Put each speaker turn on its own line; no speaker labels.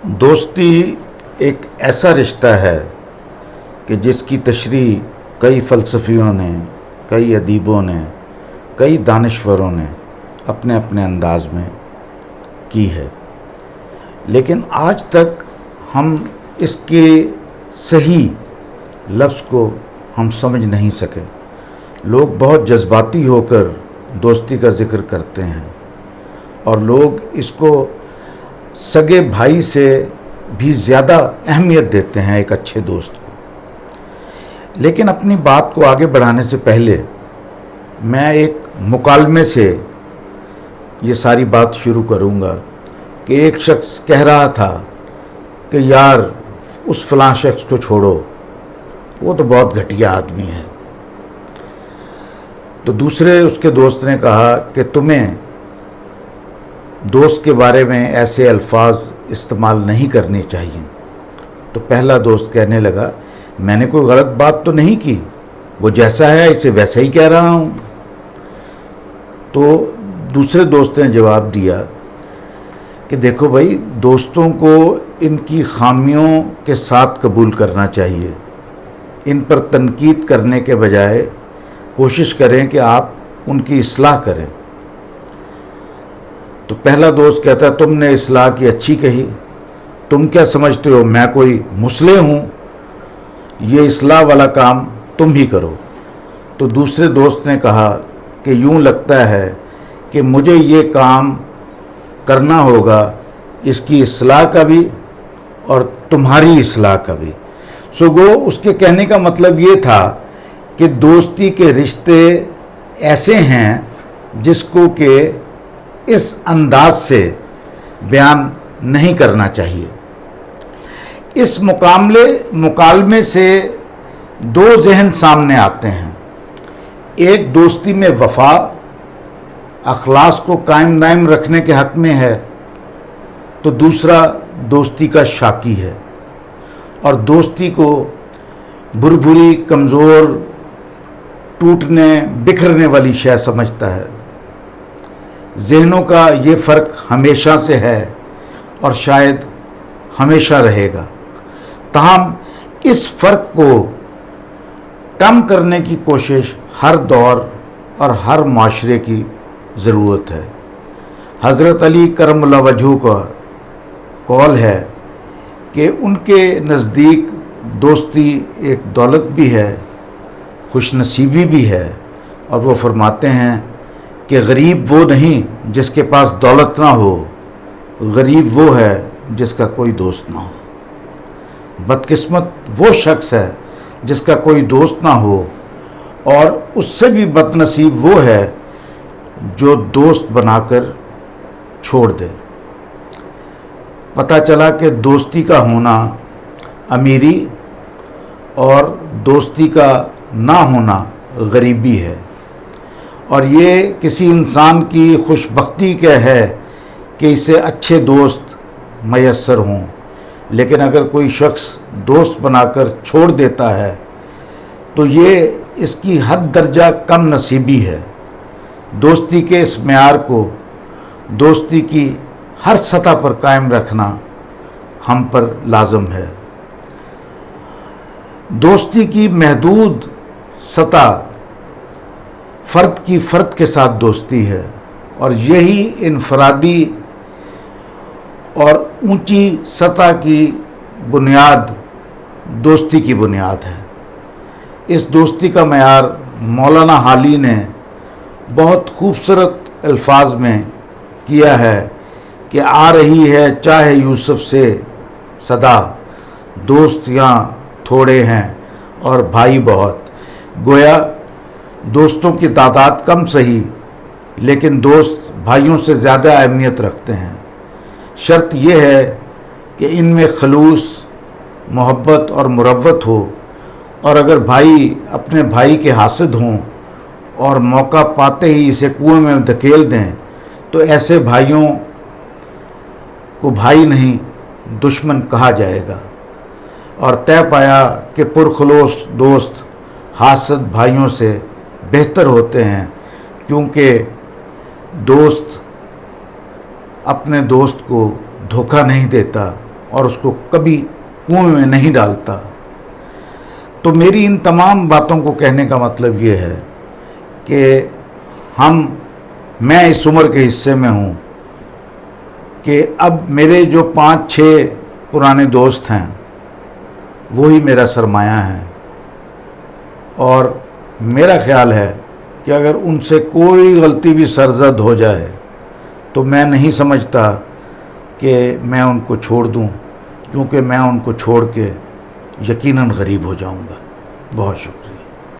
دوستی ایک ایسا رشتہ ہے کہ جس کی تشریح کئی فلسفیوں نے، کئی ادیبوں نے، کئی دانشوروں نے اپنے اپنے انداز میں کی ہے، لیکن آج تک ہم اس کے صحیح لفظ کو ہم سمجھ نہیں سکے۔ لوگ بہت جذباتی ہو کر دوستی کا ذکر کرتے ہیں اور لوگ اس کو سگے بھائی سے بھی زیادہ اہمیت دیتے ہیں ایک اچھے دوست کو۔ لیکن اپنی بات کو آگے بڑھانے سے پہلے میں ایک مکالمے سے یہ ساری بات شروع کروں گا کہ ایک شخص کہہ رہا تھا کہ یار اس فلاں شخص کو چھوڑو، وہ تو بہت گھٹیا آدمی ہے۔ تو دوسرے اس کے دوست نے کہا کہ تمہیں دوست کے بارے میں ایسے الفاظ استعمال نہیں کرنے چاہیے۔ تو پہلا دوست کہنے لگا میں نے کوئی غلط بات تو نہیں کی، وہ جیسا ہے اسے ویسا ہی کہہ رہا ہوں۔ تو دوسرے دوست نے جواب دیا کہ دیکھو بھائی، دوستوں کو ان کی خامیوں کے ساتھ قبول کرنا چاہیے، ان پر تنقید کرنے کے بجائے کوشش کریں کہ آپ ان کی اصلاح کریں۔ تو پہلا دوست کہتا ہے تم نے اصلاح کی اچھی کہی، تم کیا سمجھتے ہو میں کوئی مصلح ہوں؟ یہ اصلاح والا کام تم ہی کرو۔ تو دوسرے دوست نے کہا کہ یوں لگتا ہے کہ مجھے یہ کام کرنا ہوگا، اس کی اصلاح کا بھی اور تمہاری اصلاح کا بھی۔ سو گو اس کے کہنے کا مطلب یہ تھا کہ دوستی کے رشتے ایسے ہیں جس کو کہ اس انداز سے بیان نہیں کرنا چاہیے۔ اس مکالمے سے دو ذہن سامنے آتے ہیں۔ ایک دوستی میں وفا، اخلاص کو قائم دائم رکھنے کے حق میں ہے، تو دوسرا دوستی کا شاکی ہے اور دوستی کو بھری کمزور، ٹوٹنے بکھرنے والی شے سمجھتا ہے۔ ذہنوں کا یہ فرق ہمیشہ سے ہے اور شاید ہمیشہ رہے گا، تاہم اس فرق کو کم کرنے کی کوشش ہر دور اور ہر معاشرے کی ضرورت ہے۔ حضرت علی کرم اللہ وجہہ کا قول ہے کہ ان کے نزدیک دوستی ایک دولت بھی ہے، خوش نصیبی بھی ہے، اور وہ فرماتے ہیں کہ غریب وہ نہیں جس کے پاس دولت نہ ہو، غریب وہ ہے جس کا کوئی دوست نہ ہو۔ بدقسمت وہ شخص ہے جس کا کوئی دوست نہ ہو، اور اس سے بھی بد نصیب وہ ہے جو دوست بنا کر چھوڑ دے۔ پتہ چلا کہ دوستی کا ہونا امیری اور دوستی کا نہ ہونا غریبی ہے، اور یہ کسی انسان کی خوش بختی کا ہے کہ اسے اچھے دوست میسر ہوں، لیکن اگر کوئی شخص دوست بنا کر چھوڑ دیتا ہے تو یہ اس کی حد درجہ کم نصیبی ہے۔ دوستی کے اس معیار کو دوستی کی ہر سطح پر قائم رکھنا ہم پر لازم ہے۔ دوستی کی محدود سطح فرد کے ساتھ دوستی ہے، اور یہی انفرادی اور اونچی سطح کی بنیاد دوستی کی بنیاد ہے۔ اس دوستی کا معیار مولانا حالی نے بہت خوبصورت الفاظ میں کیا ہے کہ آ رہی ہے چاہے یوسف سے صدا، دوست یہاں تھوڑے ہیں اور بھائی بہت۔ گویا دوستوں کی تعداد کم سہی، لیکن دوست بھائیوں سے زیادہ اہمیت رکھتے ہیں۔ شرط یہ ہے کہ ان میں خلوص، محبت اور مروت ہو، اور اگر بھائی اپنے بھائی کے حاسد ہوں اور موقع پاتے ہی اسے کنویں میں دھکیل دیں تو ایسے بھائیوں کو بھائی نہیں دشمن کہا جائے گا۔ اور طے پایا کہ پرخلوص دوست حاسد بھائیوں سے بہتر ہوتے ہیں، کیونکہ دوست اپنے دوست کو دھوکہ نہیں دیتا اور اس کو کبھی کنویں میں نہیں ڈالتا۔ تو میری ان تمام باتوں کو کہنے کا مطلب یہ ہے کہ میں اس عمر کے حصے میں ہوں کہ اب میرے جو 5-6 پرانے دوست ہیں وہی میرا سرمایہ ہیں، اور میرا خیال ہے کہ اگر ان سے کوئی غلطی بھی سرزد ہو جائے تو میں نہیں سمجھتا کہ میں ان کو چھوڑ دوں، کیونکہ میں ان کو چھوڑ کے یقیناً غریب ہو جاؤں گا۔ بہت شکریہ۔